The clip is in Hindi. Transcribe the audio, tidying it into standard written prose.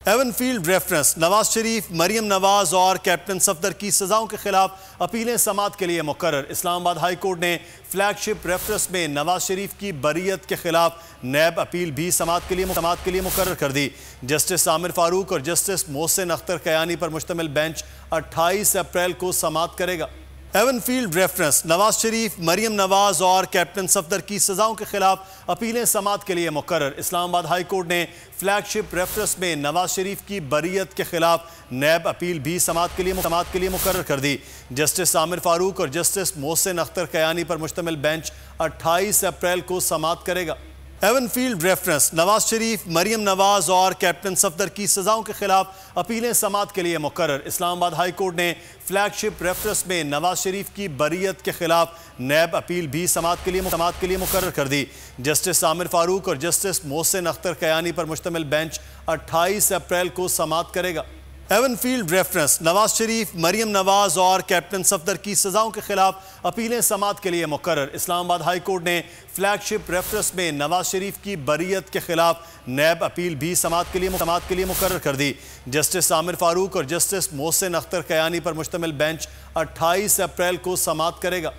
Avon field reference Nawaz Sharif, Maryam Nawaz और कैप्टन सफदर की सजाओं के खिलाफ अपीलें समाअत के लिए मुकर्रर। इस्लामाबाद हाई कोर्ट ने फ्लैगशिप रेफरेंस में नवाज शरीफ की बरीयत के खिलाफ नैब अपील भी समाअत के लिए मुकर्रर कर दी। जस्टिस आमिर फारूक और जस्टिस मोहसिन अख्तर कयानी पर मुश्तमिल बेंच 28 अप्रैल को समाअत करेगा। Avon field reference Nawaz Sharif, Maryam Nawaz और कैप्टन सफदर की सजाओं के खिलाफ अपीलें समाअत के लिए मुकर्रर। इस्लामाबाद हाई कोर्ट ने फ्लैगशिप रेफरेंस में नवाज शरीफ की बरीयत के खिलाफ नैब अपील भी समाअत के लिए मुकर्रर कर दी। जस्टिस आमिर फारूक और जस्टिस मोहसिन अख्तर कयानी पर मुश्तमिल बेंच 28 अप्रैल को समाअत करेगा। Avon field reference Nawaz Sharif, Maryam Nawaz और कैप्टन सफदर की सजाओं के खिलाफ अपीलें समाअत के लिए मुकर्रर। इस्लामाबाद हाई कोर्ट ने फ्लैगशिप रेफरेंस में नवाज शरीफ की बरीयत के खिलाफ नैब अपील भी समाअत के लिए मुकर्रर कर दी। जस्टिस आमिर फारूक और जस्टिस मोहसिन अख्तर कयानी पर मुश्तमिल बेंच 28 अप्रैल को समाअत करेगा। Avon field reference Nawaz Sharif, Maryam Nawaz और कैप्टन सफदर की सजाओं के खिलाफ अपीलें समाअत के लिए मुकर्रर। इस्लामाबाद हाई कोर्ट ने फ्लैगशिप रेफरेंस में नवाज शरीफ की बरीयत के खिलाफ नैब अपील भी समाअत के लिए मुकर्रर कर दी। जस्टिस आमिर फारूक और जस्टिस मोहसिन अख्तर कयानी पर मुश्तमिल बेंच 28 अप्रैल को समाअत करेगा।